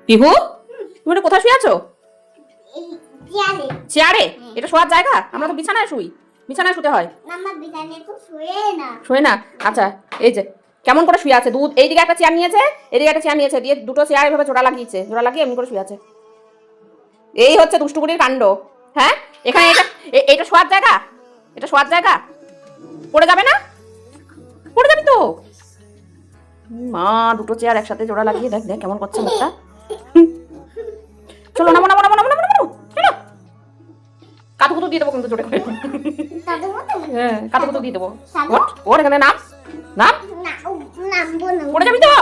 পিহু, তুমি এটা কোথায় শুয়ে আছো? চেয়ারে? এটা শোয়ার জায়গা? আমরা তো বিছানায় শুই। বিছানায় শুতে হয়। শোয় না? আচ্ছা, এই যে কেমন করে শুয়ে আছে। দুধ এইদিকে একটা চেয়ার নিয়েছে, এদিকে একটা চেয়ার নিয়েছে, দিয়ে দুটো চেয়ার এভাবে জোড়া লাগিয়েছে, জোড়া লাগিয়ে এমনি করে শুয়ে আছে। এই হচ্ছে দুষ্টুকুড়ির কাণ্ড। হ্যাঁ, এখানে এটা শোয়ার জায়গা? এটা শোয়ার জায়গা? পড়ে যাবে না? পড়ে যাবি তো। মা, দুটো চেয়ার একসাথে জোড়া লাগিয়ে দেখ দেখ কেমন করছে লোকটা। চলো নামো নামো নামো নামো নামো নামো, চলো। কাতুকুতু দিয়ে দেবো কিন্তু জোরে করে। হ্যাঁ, কাতুকুতু দিয়ে দেবো। ওর এখানে নাম নাম পড়ে যাবি তো,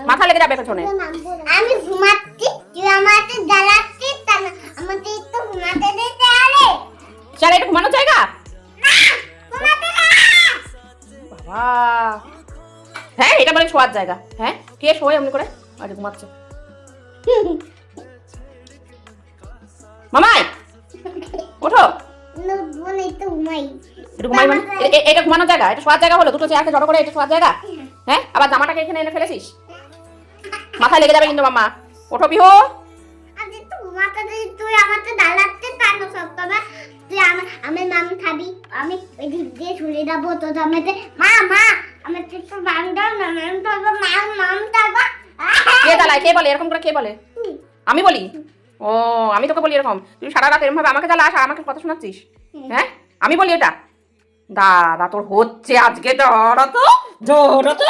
মাথা লেগে যাবে পেছনে। আমি ঘুমাচ্ছি, তুই আমাকে জ্বালাচ্ছিস, আমাকে একটু ঘুমাতে দে তাহলে। স্যার, এটা ঘুমানোর জায়গা? ঘুমাতে দে। বাবা, হ্যাঁ এটা মানে শোয়ার জায়গা? হ্যাঁ, কে শোয় এমনি করে? আরে ঘুমাচ্ছে। মামাই, ওঠো। বলে একটু ঘুমাই। এটা ঘুমাই মানে এটা ঘুমানোর জায়গা? এটা শোয়ার জায়গা হলো? দুটো চেয়ারকে জড়ো করে এটা শোয়ার জায়গা? হ্যাঁ, আবার জামাটাকে এখানে এনে ফেলেছিস, মাথায় লেগে যাবে কিন্তু। মামা, ওঠো পিহু। আমি একটু ঘুমাতে দে, তুই আমাকে জ্বালাচ্ছিস কেন সবসময়? তুই আমার নাম খাবি, আমি এদিক দিয়ে ছুড়ে দেবো তো আমাকে। মা মা, আমার একটু নাম দাও না, নাম দাও, নাম দাও। কে জ্বালায়? কে বলে এরকম করে? কে বলে? আমি বলি? ও, আমি তোকে বলি এরকম? তুই সারা রাত এরকম ভাবে আমাকে জ্বালাস আর আমাকে কথা শোনাচ্ছিস? হ্যাঁ, আমি বলি এটা? দাদা তোর হচ্ছে আজকে। ধরো তো, ধরো তো।